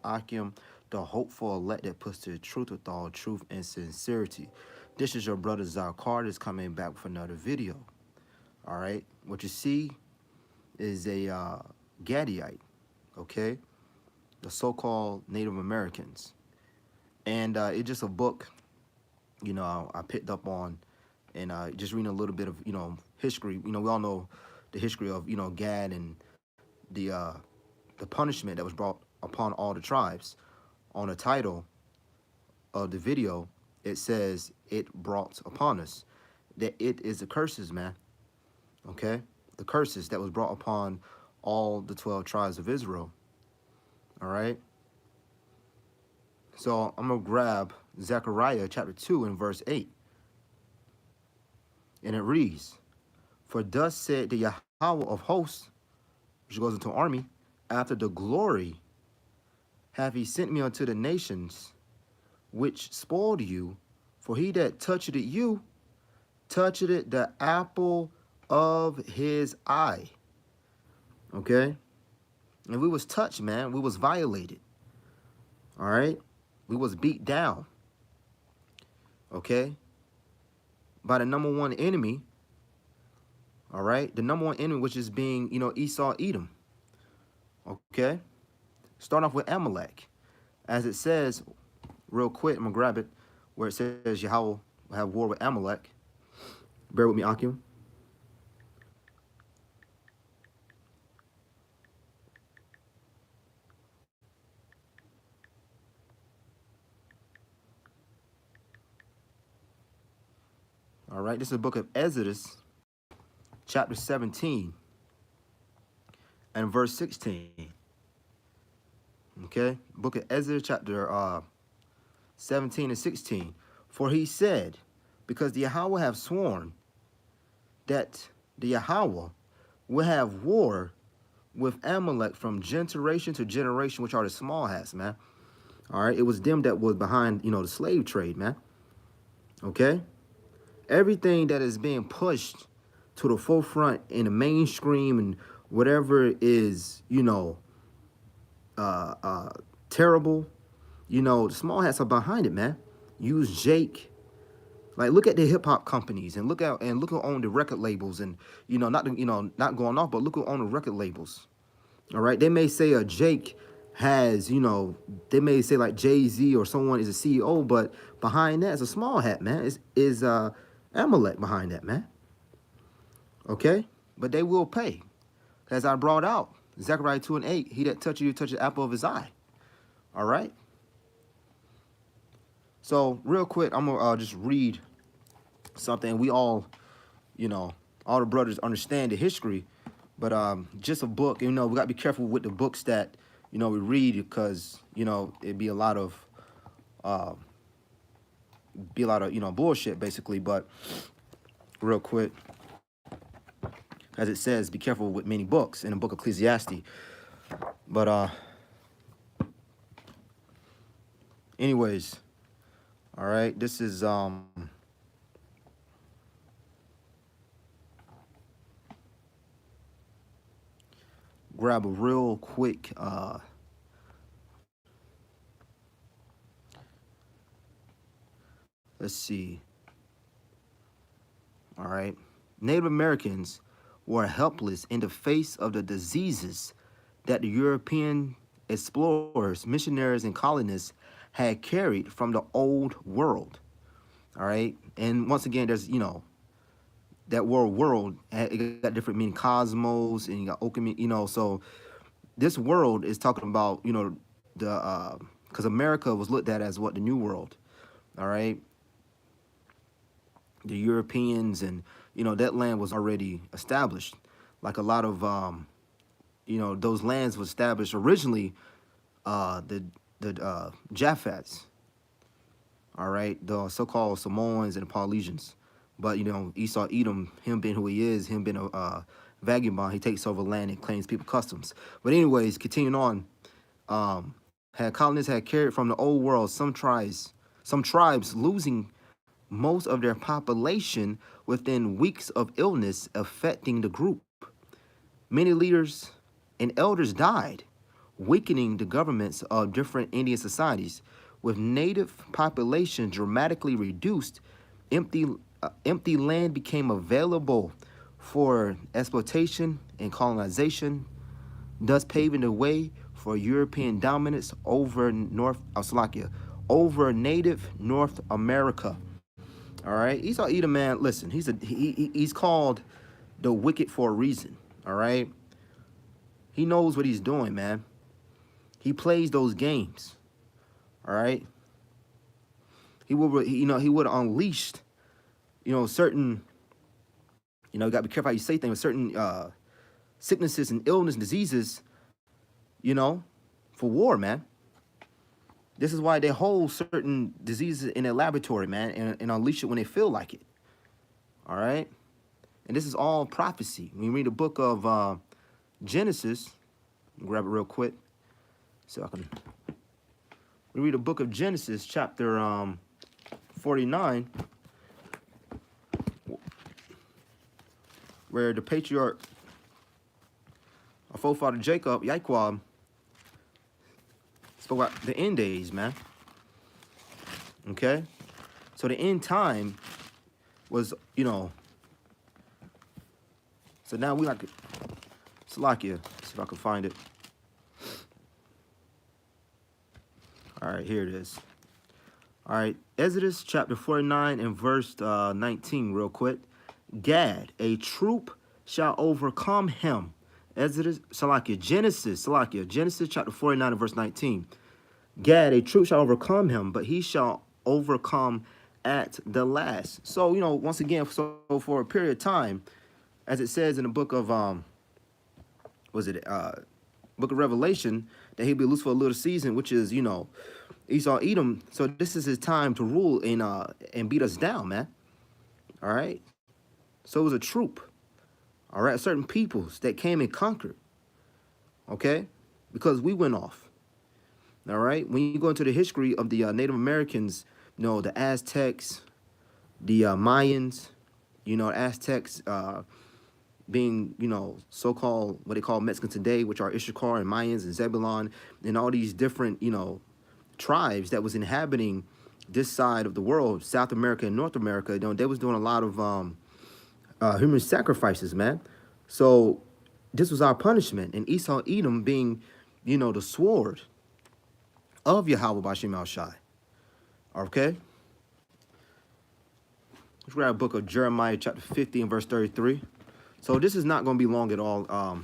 Akim, the hopeful elect that puts the truth with all truth and sincerity. This is your brother Zakar that's coming back with another video. All right, what you see is a Gadiite, okay, the so-called Native Americans, and it's just a book, I picked up on, and just reading a little bit of history. We all know the history of Gad and the uh, the punishment that was brought upon all the tribes. On the title of the video, it says it brought upon us. That it is the curses, man. Okay? The curses that was brought upon all the 12 tribes of Israel. All right? So I'm going to grab Zechariah chapter 2 and verse 8. And it reads, "For thus said the Yahweh of hosts," which goes into army, "after the glory have he sent me unto the nations, which spoiled you. For he that touched it you, touched it the apple of his eye." Okay? And we was touched, man. We was violated. All right? We was beat down. Okay? By the number one enemy. All right? The number one enemy, which is being, Esau, Edom. Okay? Start off with Amalek. As it says, real quick, I'm going to grab it, where it says Yahweh will have war with Amalek. Bear with me, Akim. All right, this is the book of Exodus, chapter 17, and verse 16. Okay, book of Exodus, chapter 17 and 16. "For he said, because the Yahweh have sworn that the Yahweh will have war with Amalek from generation to generation," which are the small hats, man. All right, it was them that was behind, the slave trade, man. Okay, everything that is being pushed to the forefront in the mainstream and whatever is, terrible, the small hats are behind it, man. Use Jake. Like, look at the hip hop companies and look who own the record labels, and not going off, but look who own the record labels. All right, they may say a Jake has, they may say like Jay-Z or someone is a CEO, but behind that is a small hat, man. Is Amalek behind that, man. Okay, but they will pay, as I brought out Zechariah 2 and 8. He that touches you touches the apple of his eye. All right. So real quick, I'm gonna just read something. We all, all the brothers understand the history, but just a book. We gotta be careful with the books that we read, because it'd be a lot of bullshit basically. But real quick, as it says, be careful with many books in the book of Ecclesiastes. But anyways, all right, this is grab a real quick let's see. All right, Native Americans were helpless in the face of the diseases that the European explorers, missionaries, and colonists had carried from the old world. All right, and once again, there's that word world, it got different meaning, cosmos, and you got okami, so this world is talking about the because America was looked at as what, the new world. All right, the Europeans, and that land was already established. Like a lot of those lands were established originally. The Japhets, all right, the so-called Samoans and the Polynesians. But Esau Edom, him being who he is, him being a vagabond, he takes over land and claims people customs. But anyways, continuing on, had colonists had carried from the old world some tribes losing most of their population within weeks of illness affecting the group. Many leaders and elders died, weakening the governments of different Indian societies. With native population dramatically reduced, empty, empty land became available for exploitation and colonization, thus paving the way for European dominance over Slovakia, over native North America. All right, Esau Edom, man. Listen, he's called the wicked for a reason. All right, he knows what he's doing, man. He plays those games. All right, he would, he would have unleashed, certain, you got to be careful how you say things. Certain sicknesses and illness and diseases, for war, man. This is why they hold certain diseases in their laboratory, man, and unleash it when they feel like it. All right? And this is all prophecy. When you read the book of Genesis, grab it real quick so I can. We read the book of Genesis, chapter 49, where the patriarch, our forefather Jacob, Yaquab, spoke about the end days, man. Okay? So the end time was, so now we like, Salakia, see if I can find it. All right, here it is. All right, Exodus chapter 49 and verse 19, real quick. Gad, a troop shall overcome him. Genesis chapter 49 and verse 19. Gad, a troop shall overcome him, but he shall overcome at the last. So, once again, so for a period of time, as it says in the book of, book of Revelation, that he'll be loose for a little season, which is, Esau Edom. So this is his time to rule and beat us down, man. All right. So it was a troop. All right, certain peoples that came and conquered. Okay, because we went off. All right, when you go into the history of the Native Americans, the Aztecs, the Mayans, Aztecs being, so-called what they call Mexicans today, which are Issachar and Mayans and Zebulon and all these different, tribes that was inhabiting this side of the world, South America and North America. They was doing a lot of human sacrifices, man. So this was our punishment. And Esau Edom being, the sword of Yahweh Bashim Al-Shai. Okay? Let's grab a book of Jeremiah chapter 50 and verse 33. So this is not going to be long at all.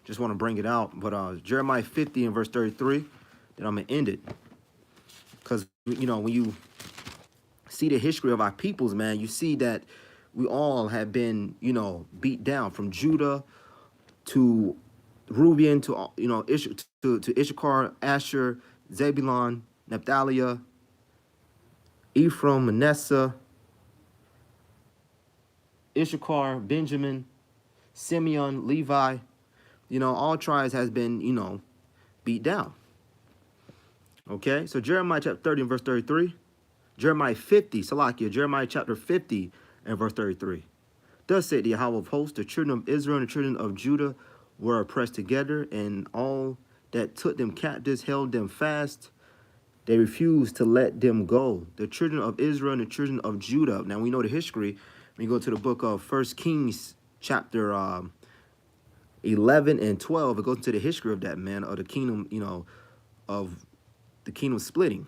Just want to bring it out. But Jeremiah 50 and verse 33, then I'm going to end it. Because, when you see the history of our peoples, man, you see that we all have been, beat down from Judah to Reuben to, to Issachar, Asher, Zebulon, Naphtali, Ephraim, Manasseh, Issachar, Benjamin, Simeon, Levi. All tribes has been, beat down. Okay, so Jeremiah chapter 30 and verse 33. Jeremiah 50, Salakia, Jeremiah chapter 50 and verse 33. Thus said the Yahweh of hosts, the children of Israel and the children of Judah were oppressed together, and all that took them captives held them fast. They refused to let them go. The children of Israel and the children of Judah. Now we know the history. When you go to the book of 1 Kings chapter 11 and 12, it goes into the history of that, man, of the kingdom, of the kingdom splitting.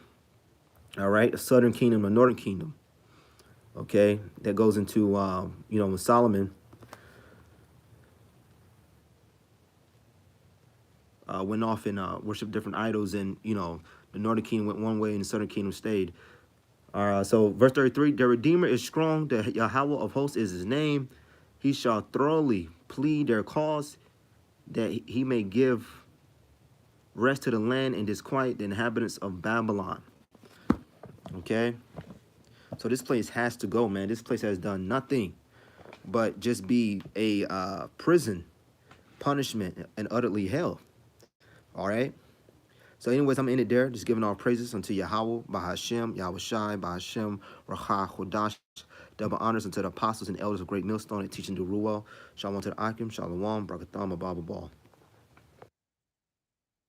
All right, the southern kingdom, the northern kingdom. Okay, that goes into, when Solomon went off and worshiped different idols, and, the northern kingdom went one way and the southern kingdom stayed. So verse 33, the Redeemer is strong, the Yahweh of hosts is his name. He shall thoroughly plead their cause, that he may give rest to the land and disquiet the inhabitants of Babylon. Okay, so this place has to go, man. This place has done nothing but just be a prison, punishment, and utterly hell. All right. So anyways, I'm in it there, just giving all praises unto Yahweh, Bahashem, Yahweh Shai, Bahashem, Racha, Chodash, Double honors unto the apostles and elders of Great Millstone and teaching the Ruel. Shalom to the Akim, Shalom, Brakatham, Ababa Ball.